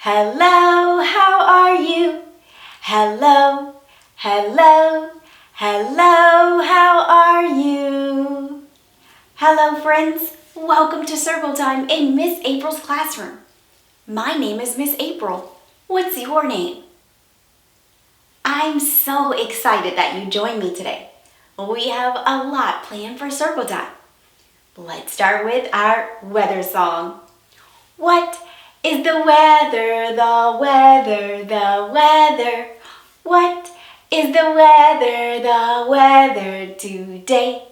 Hello, how are you? Hello, hello, hello, how are you? Hello friends, welcome to Circle Time in Miss April's classroom. My name is Miss April. What's your name? I'm so excited that you joined me today. We have a lot planned for Circle Time. Let's start with our weather song. What is the weather, the weather, the weather? What is the weather today?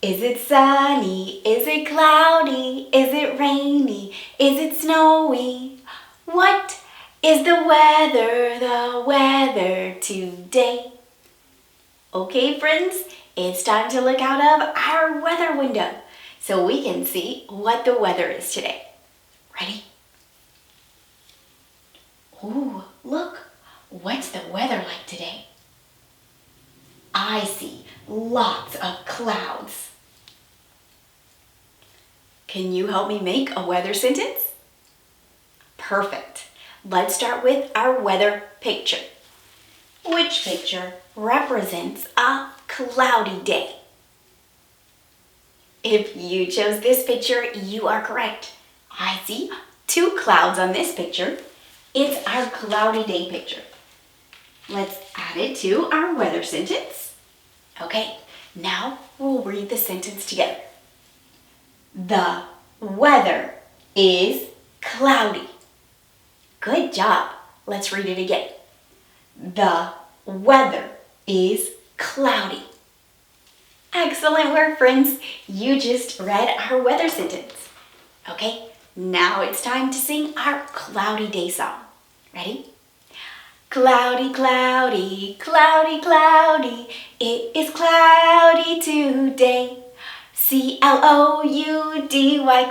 Is it sunny? Is it cloudy? Is it rainy? Is it snowy? What is the weather today? Okay, friends, it's time to look out of our weather window so we can see what the weather is today. Ready? Ooh, look, what's the weather like today? I see lots of clouds. Can you help me make a weather sentence? Perfect. Let's start with our weather picture. Which picture represents a cloudy day? If you chose this picture, you are correct. I see 2 clouds on this picture. It's our cloudy day picture. Let's add it to our weather sentence. Okay, now we'll read the sentence together. The weather is cloudy. Good job. Let's read it again. The weather is cloudy. Excellent work, friends. You just read our weather sentence. Okay, now it's time to sing our cloudy day song. Ready? Cloudy, cloudy, cloudy, cloudy. It is cloudy today. C-L-O-U-D-Y,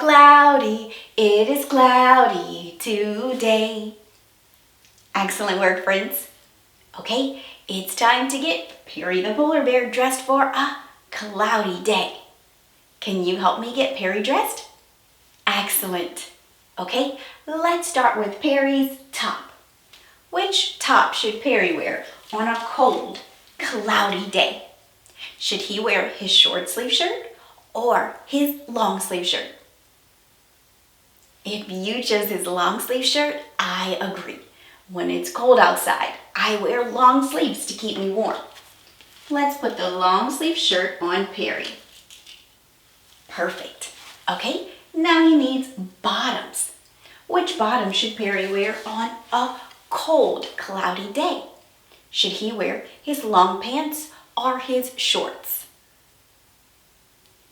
cloudy. It is cloudy today. Excellent work, friends. Okay, it's time to get Perry the polar bear dressed for a cloudy day. Can you help me get Perry dressed? Excellent. Okay, let's start with Perry's top. Which top should Perry wear on a cold, cloudy day? Should he wear his short sleeve shirt or his long sleeve shirt? If you chose his long sleeve shirt, I agree. When it's cold outside, I wear long sleeves to keep me warm. Let's put the long sleeve shirt on Perry. Perfect. Okay, now he needs bottoms. Which bottom should Perry wear on a cold, cloudy day? Should he wear his long pants or his shorts?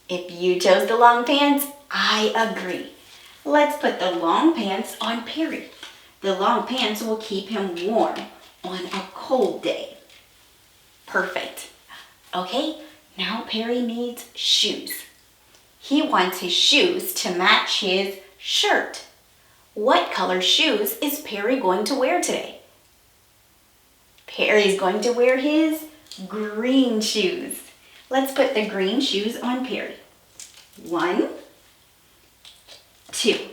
If you chose the long pants, I agree. Let's put the long pants on Perry. The long pants will keep him warm on a cold day. Perfect. Okay, now Perry needs shoes. He wants his shoes to match his shirt. What color shoes is Perry going to wear today? Perry's going to wear his green shoes. Let's put the green shoes on Perry. 1, 2.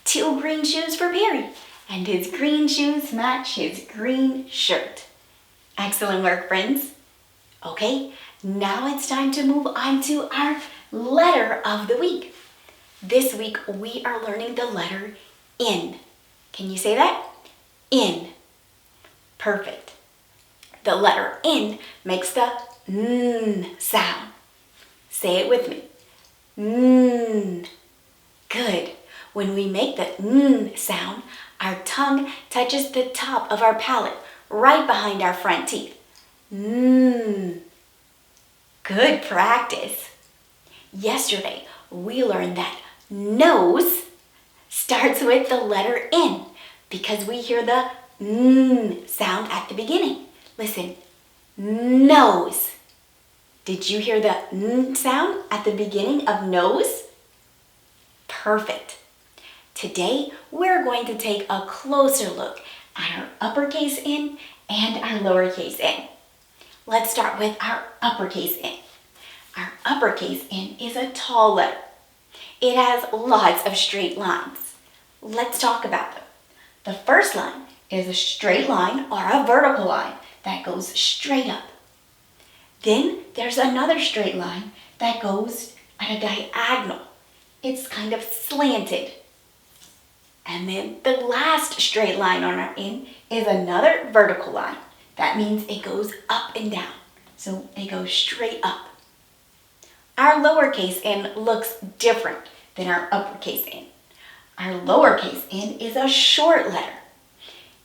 2 green shoes for Perry. And his green shoes match his green shirt. Excellent work, friends. Okay, now it's time to move on to our letter of the week. This week we are learning the letter N. Can you say that? N. Perfect. The letter N makes the N sound. Say it with me. N. Good. When we make the N sound, our tongue touches the top of our palate, right behind our front teeth. Good practice. Yesterday, we learned that nose starts with the letter N because we hear the N sound at the beginning. Listen, nose. Did you hear the N sound at the beginning of nose? Perfect. Today, we're going to take a closer look at our uppercase N and our lowercase n. Let's start with our uppercase N. Our uppercase N is a tall letter. It has lots of straight lines. Let's talk about them. The first line is a straight line or a vertical line that goes straight up. Then there's another straight line that goes at a diagonal. It's kind of slanted. And then the last straight line on our N is another vertical line. That means it goes up and down. So it goes straight up. Our lowercase n looks different than our uppercase n. Our lowercase n is a short letter.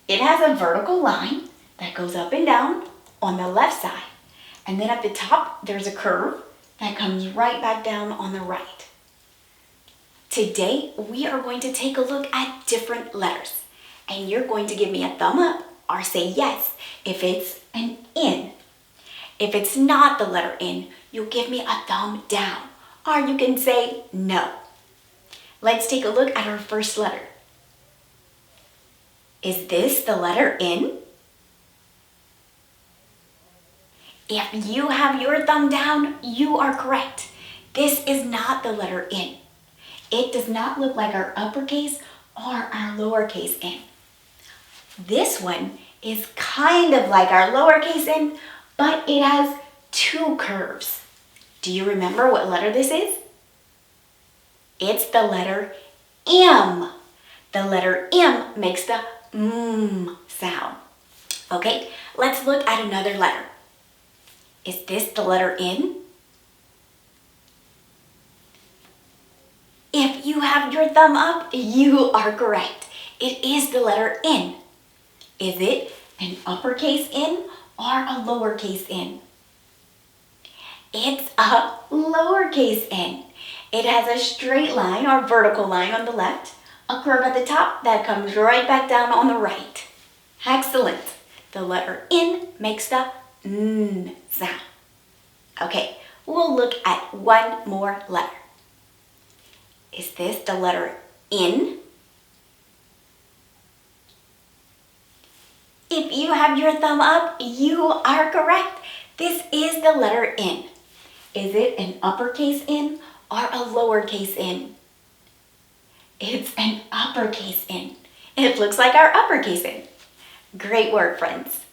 It has a vertical line that goes up and down on the left side. And then at the top, there's a curve that comes right back down on the right. Today, we are going to take a look at different letters. And you're going to give me a thumb up or say yes if it's an N. If it's not the letter N, you'll give me a thumb down. Or you can say no. Let's take a look at our first letter. Is this the letter N? If you have your thumb down, you are correct. This is not the letter N. It does not look like our uppercase or our lowercase n. This one is kind of like our lowercase n, but it has two curves. Do you remember what letter this is? It's the letter M. The letter M makes the sound. Okay, let's look at another letter. Is this the letter N? If you have your thumb up, you are correct. It is the letter N. Is it an uppercase N or a lowercase n? It's a lowercase n. It has a straight line or vertical line on the left, a curve at the top that comes right back down on the right. Excellent. The letter N makes the N sound. Okay, we'll look at one more letter. Is this the letter N? If you have your thumb up, you are correct. This is the letter N. Is it an uppercase N or a lowercase n? It's an uppercase N. It looks like our uppercase N. Great work, friends.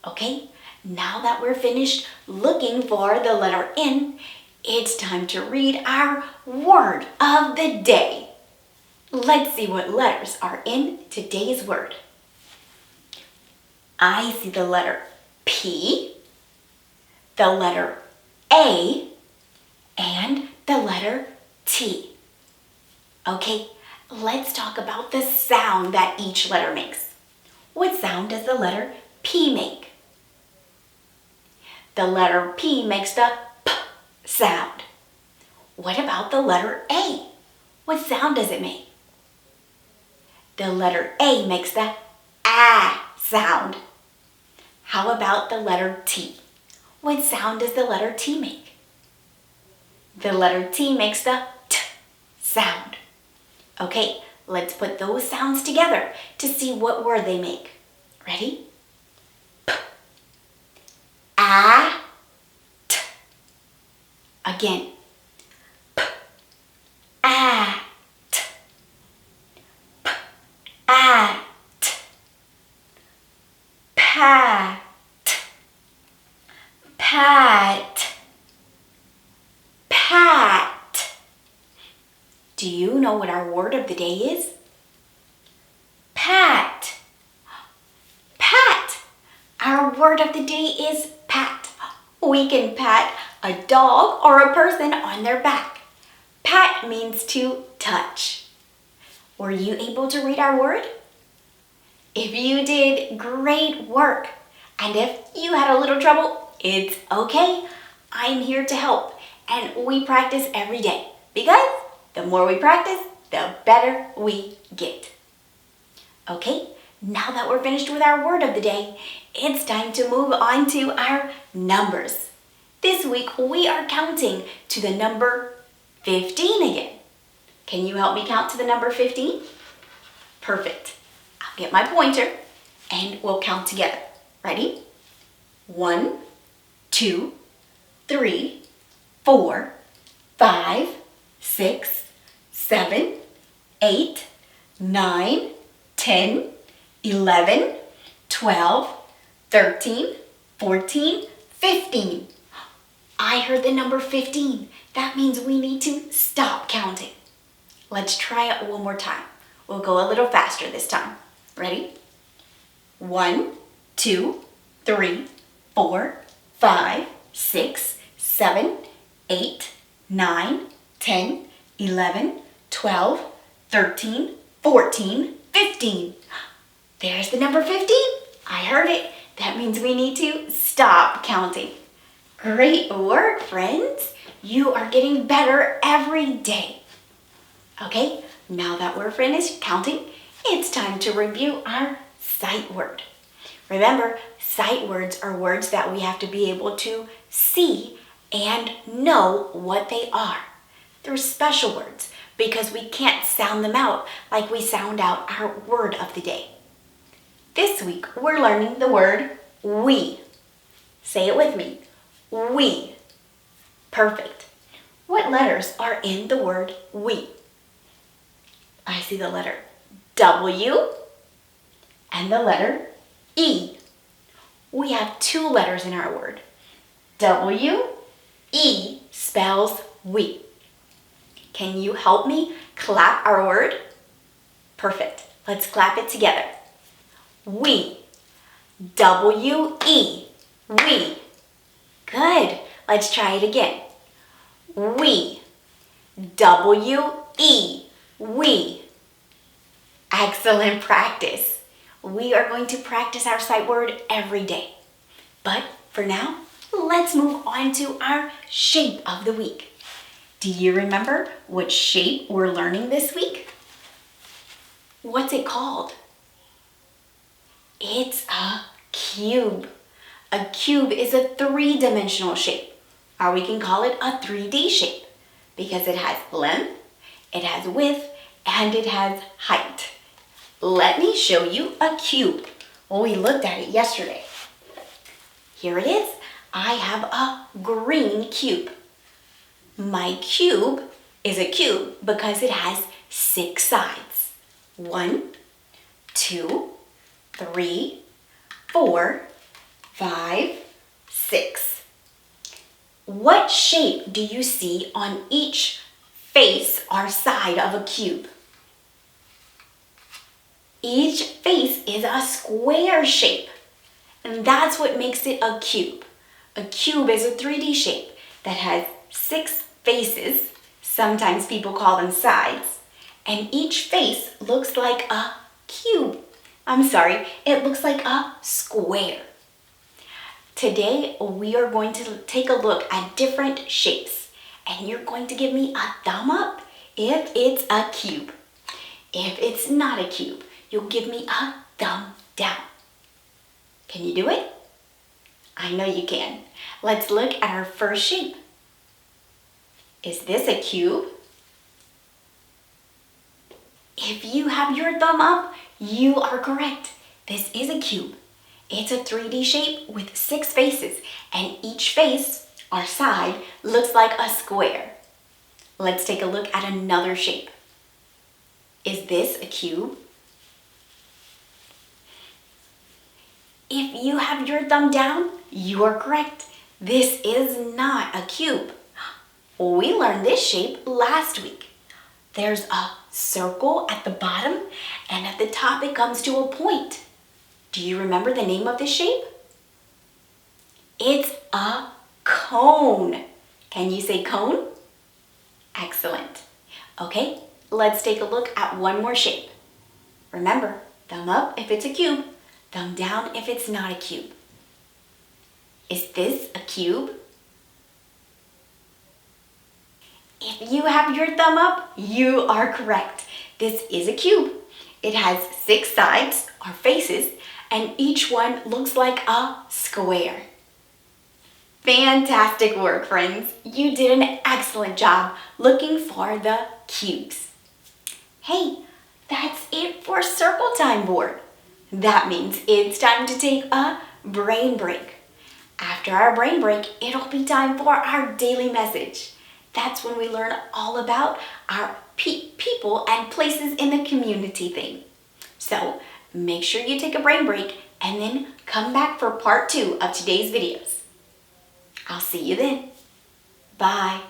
Okay, now that we're finished looking for the letter N, it's time to read our word of the day. Let's see what letters are in today's word. I see the letter P, the letter A, and the letter T. Okay, let's talk about the sound that each letter makes. What sound does the letter P make? The letter P makes the P sound. What about the letter A? What sound does it make? The letter A makes the A sound. How about the letter T? What sound does the letter T make? The letter T makes the T sound. Okay, let's put those sounds together to see what word they make. Ready? P, A, T. Again. P, A, T. P, A, T. Pat, pat, pat. Do you know what our word of the day is? Pat. Pat. Our word of the day is pat. We can pat a dog or a person on their back. Pat means to touch. Were you able to read our word? If you did, great work. And if you had a little trouble, it's okay. I'm here to help. And we practice every day because the more we practice, the better we get. Okay, now that we're finished with our word of the day, it's time to move on to our numbers. This week, we are counting to the number 15 again. Can you help me count to the number 15? Perfect. I'll get my pointer and we'll count together. Ready? 1, 2, 3, 4, 5, 6, 7, 8, 9, 10, 11, 12, 13, 14, 15. I heard the number 15. That means we need to stop counting. Let's try it one more time. We'll go a little faster this time. Ready? 1, 2, 3, 4, 5, 6, 7, 8, 9, 10, 11, 12, 13, 14, 15. There's the number 15. I heard it. That means we need to stop counting. Great work, friends. You are getting better every day. Okay, now that we're finished counting, it's time to review our sight word. Remember, sight words are words that we have to be able to see and know what they are. They're special words because we can't sound them out like we sound out our word of the day. This week, we're learning the word we. Say it with me. We. Perfect. What letters are in the word we? I see the letter W and the letter E. We have two letters in our word. W, E spells we. Can you help me clap our word? Perfect. Let's clap it together. We. W-E. We. Good. Let's try it again. We. W-E. We. Excellent practice. We are going to practice our sight word every day. But for now, let's move on to our shape of the week. Do you remember what shape we're learning this week? What's it called? It's a cube. A cube is a three-dimensional shape, or we can call it a 3D shape because it has length, it has width, and it has height. Let me show you a cube. Well, we looked at it yesterday. Here it is. I have a green cube. My cube is a cube because it has 6 sides. 1, 2, 3, 4, 5, 6. What shape do you see on each face or side of a cube? Each face is a square shape, and that's what makes it a cube. A cube is a 3D shape that has 6 faces, sometimes people call them sides, and each face looks like a cube. It looks like a square. Today, we are going to take a look at different shapes, and you're going to give me a thumb up if it's a cube. If it's not a cube, you'll give me a thumb down. Can you do it? I know you can. Let's look at our first shape. Is this a cube? If you have your thumb up, you are correct. This is a cube. It's a 3D shape with 6 faces, and each face, or side, looks like a square. Let's take a look at another shape. Is this a cube? If you have your thumb down, you are correct. This is not a cube. We learned this shape last week. There's a circle at the bottom, and at the top it comes to a point. Do you remember the name of this shape? It's a cone. Can you say cone? Excellent. Okay, let's take a look at one more shape. Remember, thumb up if it's a cube, thumb down if it's not a cube. Is this a cube? If you have your thumb up, you are correct. This is a cube. It has 6 sides or faces, and each one looks like a square. Fantastic work, friends. You did an excellent job looking for the cubes. Hey, that's it for Circle Time board. That means it's time to take a brain break. After our brain break, it'll be time for our daily message. That's when we learn all about our people and places in the community thing. So make sure you take a brain break and then come back for part 2 of today's videos. I'll see you then. Bye.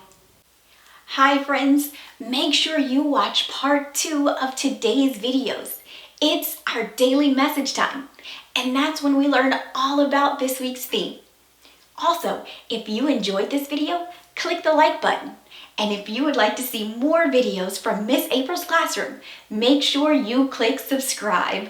Hi friends, make sure you watch part 2 of today's videos. It's our daily message time, and that's when we learn all about this week's theme. Also, if you enjoyed this video, click the like button. And if you would like to see more videos from Miss April's classroom, make sure you click subscribe.